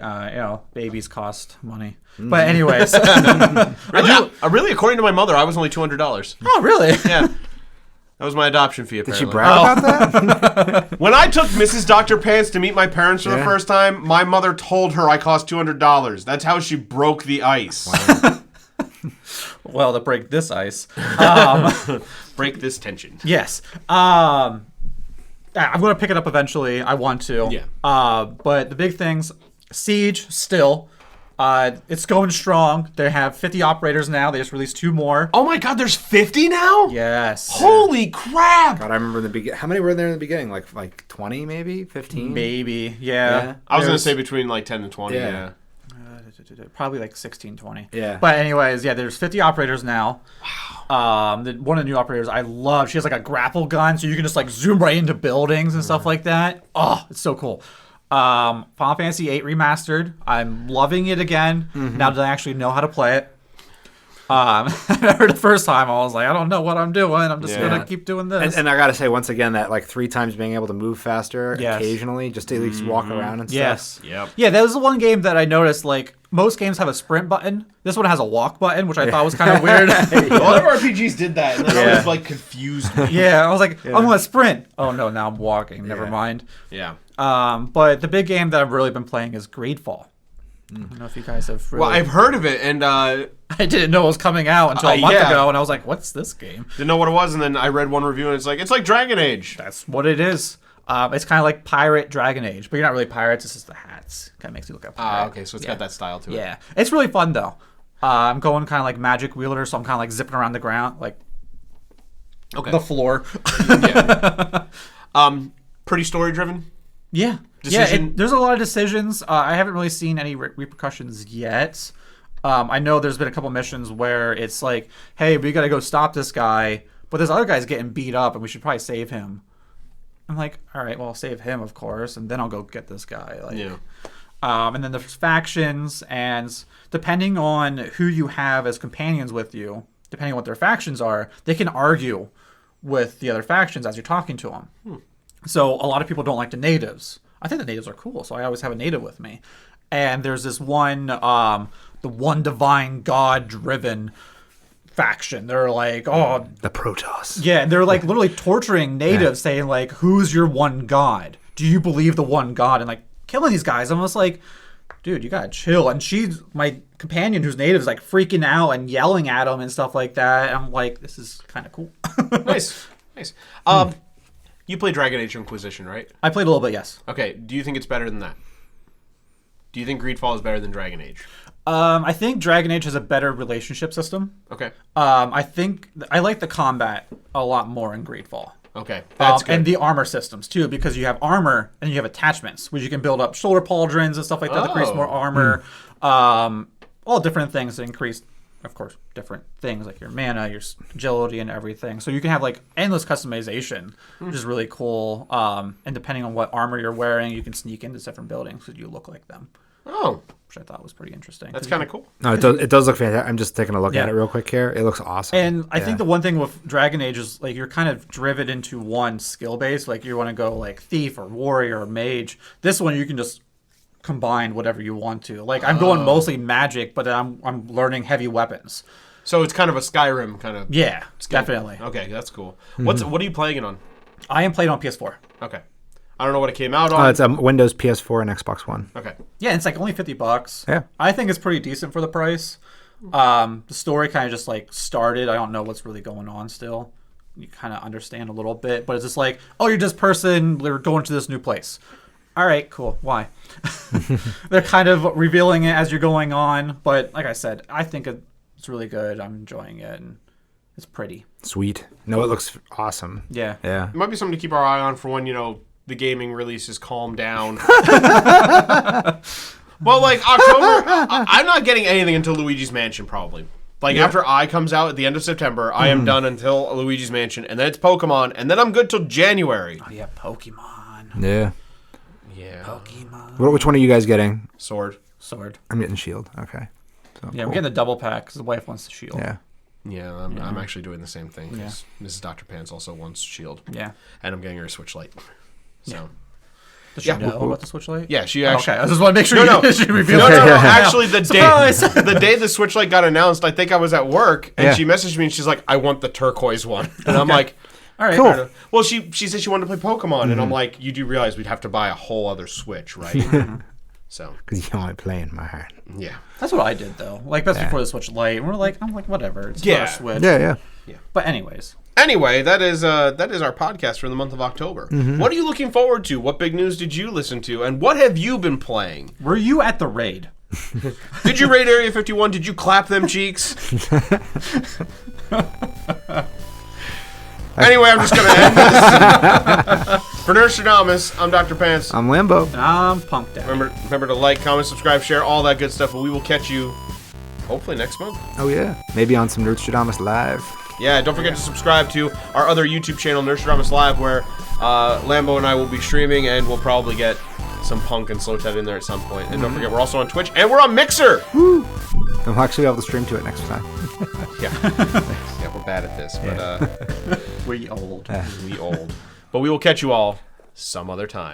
Babies cost money. But anyways, really, according to my mother, I was only $200. Oh, really? Yeah. That was my adoption fee, apparently. Did she brag about that? When I took Mrs. Dr. Pants to meet my parents for the first time, my mother told her I cost $200. That's how she broke the ice. Wow. Well, to break this ice. Break this tension. Yes. I'm going to pick it up eventually. I want to. Yeah. But the big things, Siege, still. It's going strong. They have 50 operators now. They just released 2 more. Oh my god, there's 50 now? Yes. Holy crap! God, I remember in the beginning. How many were there in the beginning? Like 20, maybe 15. Maybe. Yeah. I was going to say between like 10 and 20. Yeah. Probably like 16, 20. Yeah. But anyways, yeah, there's 50 operators now. Wow. One of the new operators I love. She has like a grapple gun, so you can just like zoom right into buildings and stuff like that. Oh, it's so cool. Final Fantasy VIII Remastered. I'm loving it again now that I actually know how to play it. I heard the first time, I was like, I don't know what I'm doing. I'm just gonna keep doing this. And I gotta say, once again, that like 3 times being able to move faster occasionally, just to at least walk around and stuff. Yes. Yep. Yeah, that was the one game that I noticed. Like most games have a sprint button. This one has a walk button, which I thought was kind of weird. A lot of RPGs did that, and that always like confused me. Yeah, I was like, I'm gonna sprint. Oh no, now I'm walking. Never mind. Yeah. But the big game that I've really been playing is Greedfall. I don't know if you guys have really... Well, I've heard of it, and I didn't know it was coming out until a month ago, and I was like, what's this game? Didn't know what it was, and then I read one review, and it's like Dragon Age. That's what it is. It's kind of like Pirate Dragon Age, but you're not really pirates, it's just the hats. Kind of makes you look like a pirate. Okay, so it's got that style to it. Yeah. It's really fun, though. I'm going kind of like Magic Wielder, so I'm kind of like zipping around the ground, like the floor. Pretty story-driven? Yeah. Decision? Yeah, there's a lot of decisions. I haven't really seen any repercussions yet. I know there's been a couple missions where it's like, hey, we got to go stop this guy, but this other guy's getting beat up, and we should probably save him. I'm like, all right, well, I'll save him, of course, and then I'll go get this guy. And then there's factions, and depending on who you have as companions with you, depending on what their factions are, they can argue with the other factions as you're talking to them. So a lot of people don't like the natives. I think the natives are cool, so I always have a native with me. And there's this one, the one divine god-driven faction. They're like, oh... The Protoss. Yeah, they're like literally torturing natives, saying like, who's your one god? Do you believe the one god? And like killing these guys. I'm just like, dude, you gotta chill. And she's, my companion who's native, is like freaking out and yelling at them and stuff like that. And I'm like, this is kind of cool. Nice. You play Dragon Age Inquisition, right? I played a little bit, yes. Okay, do you think it's better than that? Do you think Greedfall is better than Dragon Age? I think Dragon Age has a better relationship system. Okay. I think I like the combat a lot more in Greedfall. Okay, that's good. And the armor systems too, because you have armor and you have attachments, which you can build up shoulder pauldrons and stuff like that that increase more armor. All different things that increase, of course, different things like your mana, your agility, and everything. So you can have like endless customization, which is really cool. And depending on what armor you're wearing, you can sneak into different buildings so you look like them. Oh, which I thought was pretty interesting. That's kind of cool. No, it does look fantastic. I'm just taking a look at it real quick here. It looks awesome. And I think the one thing with Dragon Age is like you're kind of driven into one skill base. Like you want to go like thief or warrior or mage. This one you can just combine whatever you want to. Like I'm going mostly magic, but I'm learning heavy weapons. So it's kind of a Skyrim kind of. Yeah, skill. definitely. Okay, that's cool. What are you playing it on? I am playing on PS4. Okay. I don't know what it came out on. It's Windows, PS4, and Xbox One. Okay. Yeah, it's like only $50. Yeah. I think it's pretty decent for the price. The story kind of just like started. I don't know what's really going on still. You kind of understand a little bit, but it's just like, oh, you're this person. We're going to this new place. All right, cool. Why? They're kind of revealing it as you're going on. But like I said, I think it's really good. I'm enjoying it, and it's pretty. Sweet. No, it looks awesome. Yeah. Yeah. It might be something to keep our eye on for when, the gaming releases calm down. Well, like October, I'm not getting anything until Luigi's Mansion, probably. Like after I comes out at the end of September, I am done until Luigi's Mansion, and then it's Pokemon, and then I'm good till January. Oh yeah, Pokemon. Yeah. Yeah. Pokemon. Which one are you guys getting? Sword. I'm getting Shield. Okay. So, Yeah, I'm getting the double pack because the wife wants the shield. Yeah. Yeah, I'm actually doing the same thing because Mrs. Dr. Pants also wants Shield. Yeah. And I'm getting her a Switch Lite. So. Does she know about the Switch Lite? Yeah, she actually. Okay, I just want to make sure she revealed No. it. Actually, the day the Switch Lite got announced, I think I was at work, and she messaged me, and she's like, "I want the turquoise one," and I'm like, "All right, cool." Well, she said she wanted to play Pokemon, and I'm like, "You do realize we'd have to buy a whole other Switch, right?" So Because you only play in my heart. yeah. That's what I did though. Like that's before the Switch Lite. And I'm like, whatever. It's Yeah. not a Switch. Yeah. But anyways. Anyway, that is our podcast for the month of October. What are you looking forward to? What big news did you listen to? And what have you been playing? Were you at the raid? Did you raid Area 51? Did you clap them cheeks? Anyway, I'm just going to end this. For Nerdstrodamus, I'm Dr. Pants. I'm Lambo. And I'm pumped out. Remember to like, comment, subscribe, share, all that good stuff. But we will catch you hopefully next month. Oh, yeah. Maybe on some Nerdstrodamus Live. Yeah, don't forget to subscribe to our other YouTube channel, Nerdstrodamus Live, where Lambo and I will be streaming, and we'll probably get some Punk and Slowtet in there at some point. And don't forget, we're also on Twitch, and we're on Mixer! Woo! And we'll actually be able to stream to it next time. Yeah. Yeah, we're bad at this, but We old. we old. But we will catch you all some other time.